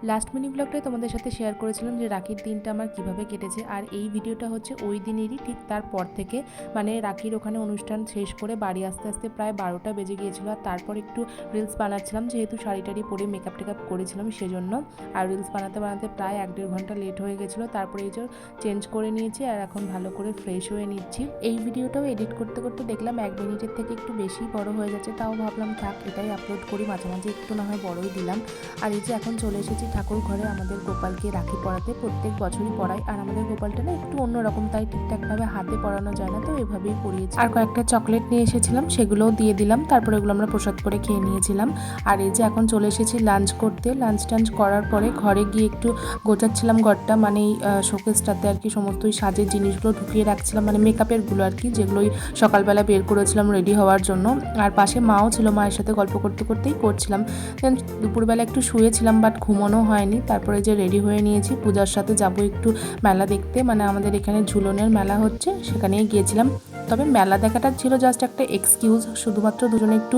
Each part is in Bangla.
লাস্ট মিনি ব্লগটাই তোমাদের সাথে শেয়ার করেছিলাম যে রাখির দিনটা আমার কিভাবে কেটেছে, আর এই ভিডিওটা হচ্ছে ওই দিনেরই ঠিক তারপর থেকে, মানে রাখির ওখানে অনুষ্ঠান শেষ করে বাড়ি আসতে আসতে প্রায় 12টা বেজে গিয়েছিল। আর তারপর একটু রিলস বানাচ্ছিলাম, যেহেতু শাড়ি টাড়ি পরে মেকআপ টেকআপ করেছিলাম সেজন্য। আর রিলস বানাতে বানাতে প্রায় 1-1.5 ঘন্টা লেট হয়ে গেছিলো। তারপরে এই যে চেঞ্জ করে নিয়েছি আর এখন ভালো করে ফ্রেশ হয়ে নিচ্ছি। এই ভিডিওটাও এডিট করতে করতে দেখলাম 1 মিনিটের থেকে একটু বেশি বড় হয়ে যাচ্ছে, তাও ভাবলাম থাক এটাই আপলোড করি, মাঝে মাঝে একটু না হয় বড়ই দিলাম। আর এই যে এখন চলে এসেছি ঠাকুর ঘরে আমাদের গোপালকে রাখি পরাতে। প্রত্যেক বছরই পরাই, আর আমাদের গোপালটা না একটু অন্যরকম, তাই ঠিকঠাকভাবে হাতে পরানো যায় না, তো এভাবেই পরিয়েছি। আর কয়েকটা চকলেট নিয়ে এসেছিলাম, সেগুলোও দিয়ে দিলাম। তারপরে এগুলো আমরা প্রসাদ করে খেয়ে নিয়েছিলাম। আর এই যে এখন চলে এসেছি লাঞ্চ করতে। লাঞ্চ টাঞ্চ করার পরে ঘরে গিয়ে একটু গোছাচ্ছিলাম ঘরটা, মানে এই শোকেসটাতে আর কি সমস্ত সাজের জিনিসগুলো ঢুকিয়ে রাখছিলাম, মানে মেকআপেরগুলো আর কি, যেগুলোই সকালবেলা বের করেছিলাম রেডি হওয়ার জন্য। আর পাশে মাও ছিল, মায়ের সাথে গল্প করতে করতেই করছিলাম। দেন দুপুরবেলা একটু শুয়েছিলাম, বাট ঘুমানো হয়নি। তারপরে যে রেডি হয়ে নিয়েছি, পূজার সাথে যাব একটু মেলা দেখতে, মানে আমাদের এখানে ঝুলনের মেলা হচ্ছে, সেখানেই গিয়েছিলাম। তবে মেলা দেখাটা ছিল জাস্ট একটা এক্সকিউজ, শুধুমাত্র দুজনে একটু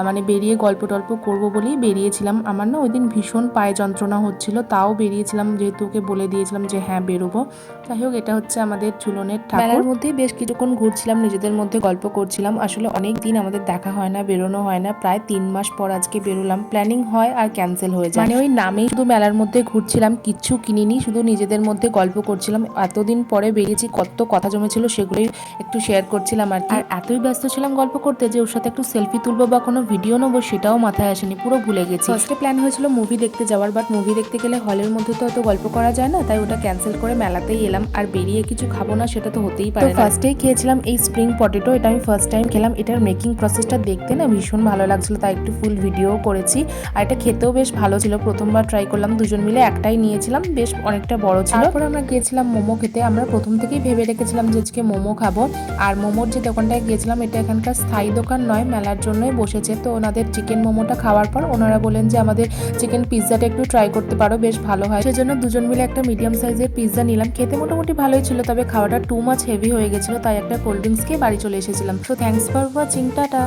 মানে বেরিয়ে গল্প টল্প করবো বলেই বেরিয়েছিলাম। আমার না ওই দিন ভীষণ পায়ে যন্ত্রণা হচ্ছিল, তাও বেরিয়েছিলাম, যেহেতু ওকে বলে দিয়েছিলাম যে হ্যাঁ বেরোবো। যাই হোক, এটা হচ্ছে আমাদের ঝুলনের ঠাকুর। মেলার মধ্যেই বেশ কিছুক্ষণ ঘুরছিলাম, নিজেদের মধ্যে গল্প করছিলাম। আসলে অনেক দিন আমাদের দেখা হয় না, বেরোনো হয় না, প্রায় 3 মাস পর আজকে বেরোলাম। প্ল্যানিং হয় আর ক্যান্সেল হয়ে যায়, মানে ওই নামেই শুধু মেলার মধ্যে ঘুরছিলাম, কিচ্ছু কিনিনি, শুধু নিজেদের মধ্যে গল্প করছিলাম। এতদিন পরে বেরিয়েছি, কত কথা জমেছিল সেগুলোই একটু শেয়ার করছিলাম আর কি। আর এতই ব্যস্ত ছিলাম গল্প করতে যে ওর সাথে একটু সেলফি তুলবো বা কোনো ভিডিও নেবো সেটাও মাথায় আসেনি, পুরো ভুলে গেছি। ফার্স্টে প্ল্যান হয়েছিল মুভি দেখতে যাওয়ার, বাট মুভি দেখতে গেলে হলের মধ্যে তো অত গল্প করা যায় না, তাই ওটা ক্যান্সেল করে মেলাতেই এলাম। আর বেরিয়ে কিছু খাবো না সেটা তো হতেই পারে না। ফার্স্টেই খেয়েছিলাম এই স্প্রিং পটেটো, এটা আমি ফার্স্ট টাইম খেলাম। এটার মেকিং প্রসেসটা দেখতে না ভীষণ ভালো লাগছিল, তাই একটু ফুল ভিডিও করেছি। আর এটা খেতেও বেশ ভালো ছিল, প্রথমবার ট্রাই করলাম, দুজন মিলে একটাই নিয়েছিলাম, বেশ অনেকটা বড় ছিল। তারপর আমরা গিয়েছিলাম মোমো খেতে। আমরা প্রথম থেকেই ভেবে রেখেছিলাম যে আজকে মোমো খাবো। আর মোমোর যে দোকানটায় গিয়েছিলাম, এটা এখানকার স্থায়ী দোকান নয়, মেলার জন্যই বসেছে। তো ওনাদের চিকেন মোমোটা খাওয়ার পর ওনারা বলেন যে আমাদের চিকেন পিৎজাটা একটু ট্রাই করতে পারো, বেশ ভালো হয়। সেজন্য দুজন মিলে একটা মিডিয়াম সাইজের পিৎজা নিলাম। খেতে মোটামুটি ভালোই ছিল, তবে খাওয়াটা টু মাচ হেভি হয়ে গেছিল, তাই একটা কোল্ড ড্রিঙ্কস খেয়ে বাড়ি চলে এসেছিলাম। তো থ্যাঙ্কস ফর ওয়াচিং, টাটা।